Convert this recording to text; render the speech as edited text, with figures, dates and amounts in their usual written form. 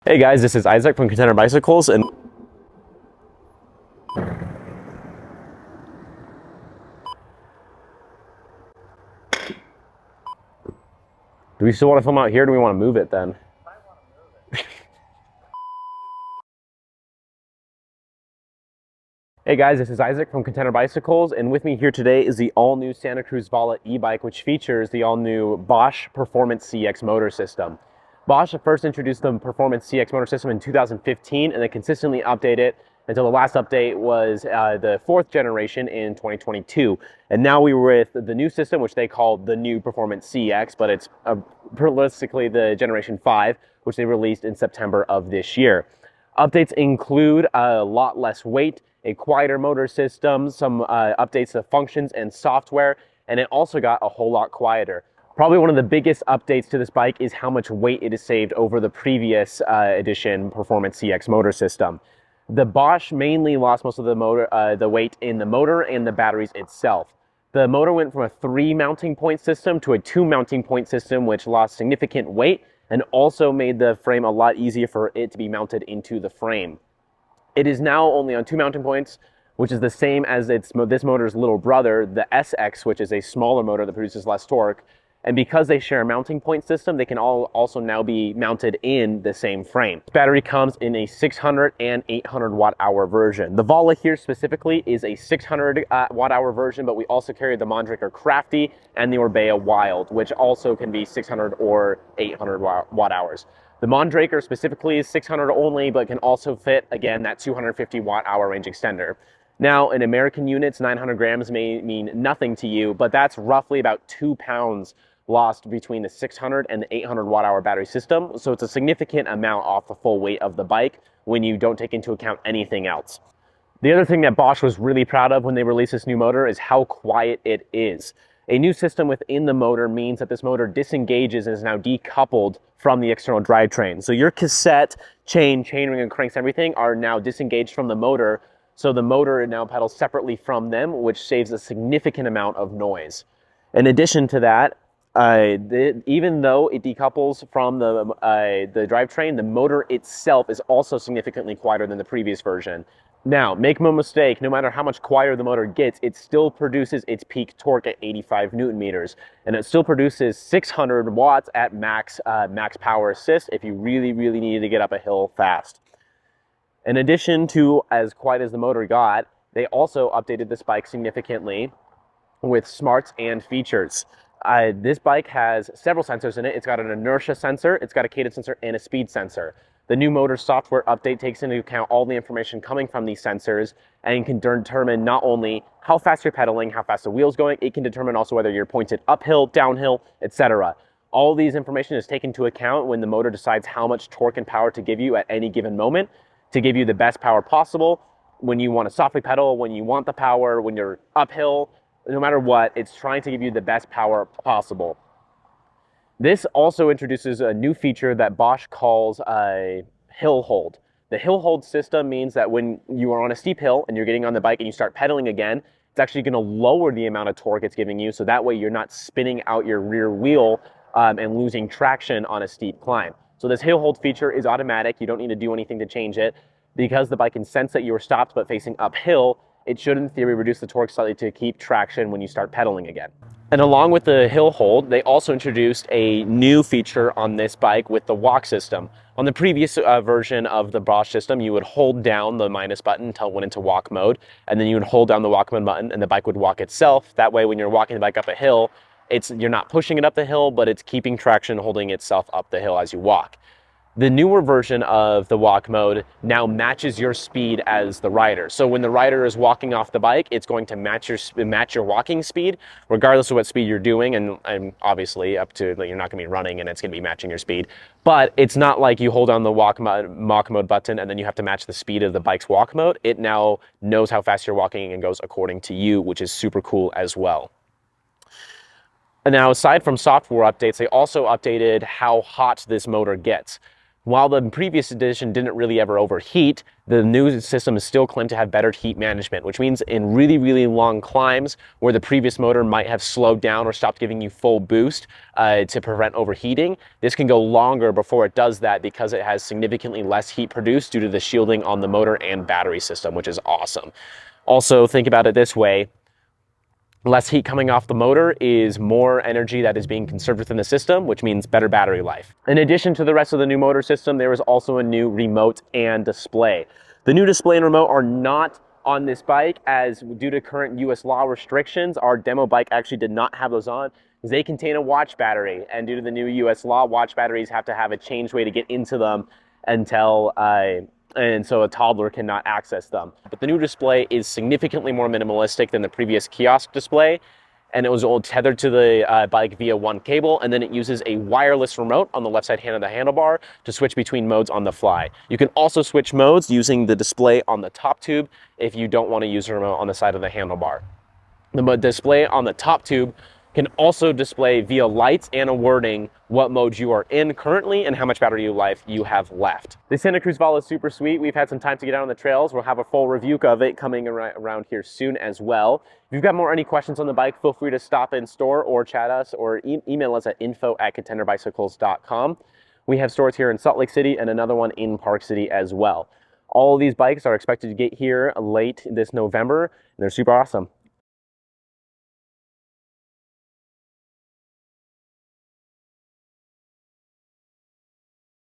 Hey guys, this is Isaac from Contender Bicycles, and do we still want to film out here, or do we want to move it then? Hey guys, this is Isaac from Contender Bicycles, and with me here today is the all-new Santa Cruz Vala e-bike, which features the all-new Bosch Performance CX motor system. Bosch first introduced the Performance CX motor system in 2015, and they consistently update it until the last update was the 4th generation in 2022. And now we were with the new system, which they call the new Performance CX, but it's realistically the Generation 5, which they released in September of this year. Updates include a lot less weight, a quieter motor system, some updates to functions and software, and it also got a whole lot quieter. Probably one of the biggest updates to this bike is how much weight it is saved over the previous edition Performance CX motor system. The Bosch mainly lost most of the weight in the motor and the batteries itself. The motor went from a 3 mounting point system to a 2 mounting point system, which lost significant weight and also made the frame a lot easier for it to be mounted into the frame. It is now only on 2 mounting points, which is the same as this motor's little brother, the SX, which is a smaller motor that produces less torque. And because they share a mounting point system, they can all also now be mounted in the same frame. This battery comes in a 600 and 800 watt-hour version. The Vala here specifically is a 600 watt-hour version, but we also carry the Mondraker Crafty and the Orbea Wild, which also can be 600 or 800 watt-hours. The Mondraker specifically is 600 only, but can also fit, again, that 250 watt-hour range extender. Now, in American units, 900 grams may mean nothing to you, but that's roughly about 2 pounds lost between the 600 and the 800 watt-hour battery system, so it's a significant amount off the full weight of the bike when you don't take into account anything else. The other thing that Bosch was really proud of when they released this new motor is how quiet it is. A new system within the motor means that this motor disengages and is now decoupled from the external drivetrain. So your cassette, chainring, and cranks, everything are now disengaged from the motor, so the motor now pedals separately from them, which saves a significant amount of noise. In addition to that, even though it decouples from the drivetrain, the motor itself is also significantly quieter than the previous version. Now, make no mistake, no matter how much quieter the motor gets, it still produces its peak torque at 85 Newton meters, and it still produces 600 watts at max power assist if you really need to get up a hill fast. In addition to as quiet as the motor got, they also updated this bike significantly with smarts and features. This bike has several sensors in it. It's got an inertia sensor, it's got a cadence sensor, and a speed sensor. The new motor software update takes into account all the information coming from these sensors and can determine not only how fast you're pedaling, how fast the wheel's going, it can determine also whether you're pointed uphill, downhill, etc. All these information is taken into account when the motor decides how much torque and power to give you at any given moment to give you the best power possible when you want to softly pedal, when you want the power, when you're uphill. No matter what, it's trying to give you the best power possible. This also introduces a new feature that Bosch calls a hill hold. The hill hold system means that when you are on a steep hill and you're getting on the bike and you start pedaling again, it's actually going to lower the amount of torque it's giving you, so that way you're not spinning out your rear wheel and losing traction on a steep climb. So this hill hold feature is automatic. You don't need to do anything to change it. Because the bike can sense that you are stopped but facing uphill, it should in theory reduce the torque slightly to keep traction when you start pedaling again. And along with the hill hold, they also introduced a new feature on this bike with the walk system. On the previous version of the Bosch system, you would hold down the minus button until it went into walk mode, and then you would hold down the walk mode button and the bike would walk itself. That way when you're walking the bike up a hill, you're not pushing it up the hill, but it's keeping traction, holding itself up the hill as you walk. The newer version of the walk mode now matches your speed as the rider. So when the rider is walking off the bike, it's going to match your walking speed, regardless of what speed you're doing, and obviously up to, you're not going to be running and it's going to be matching your speed. But it's not like you hold on the walk mode button and then you have to match the speed of the bike's walk mode. It now knows how fast you're walking and goes according to you, which is super cool as well. And now, aside from software updates, they also updated how hot this motor gets. While the previous edition didn't really ever overheat, the new system is still claimed to have better heat management, which means in really, really long climbs where the previous motor might have slowed down or stopped giving you full boost to prevent overheating, this can go longer before it does that because it has significantly less heat produced due to the shielding on the motor and battery system, which is awesome. Also, think about it this way. Less heat coming off the motor is more energy that is being conserved within the system, which means better battery life. In addition to the rest of the new motor system, there is also a new remote and display. The new display and remote are not on this bike, as due to current US law restrictions, our demo bike actually did not have those on, because they contain a watch battery, and due to the new US law, watch batteries have to have a changed way to get into them until and so a toddler cannot access them. But the new display is significantly more minimalistic than the previous kiosk display, and it was all tethered to the bike via one cable, and then it uses a wireless remote on the left side hand of the handlebar to switch between modes on the fly. You can also switch modes using the display on the top tube if you don't want to use a remote on the side of the handlebar. The display on the top tube can also display via lights and a wording what mode you are in currently and how much battery life you have left. The Santa Cruz Vala is super sweet. We've had some time to get out on the trails. We'll have a full review of it coming around here soon as well. If you've got any questions on the bike, feel free to stop in store or chat us or email us at info@contenderbicycles.com. We have stores here in Salt Lake City and another one in Park City as well. All of these bikes are expected to get here late this November, and they're super awesome.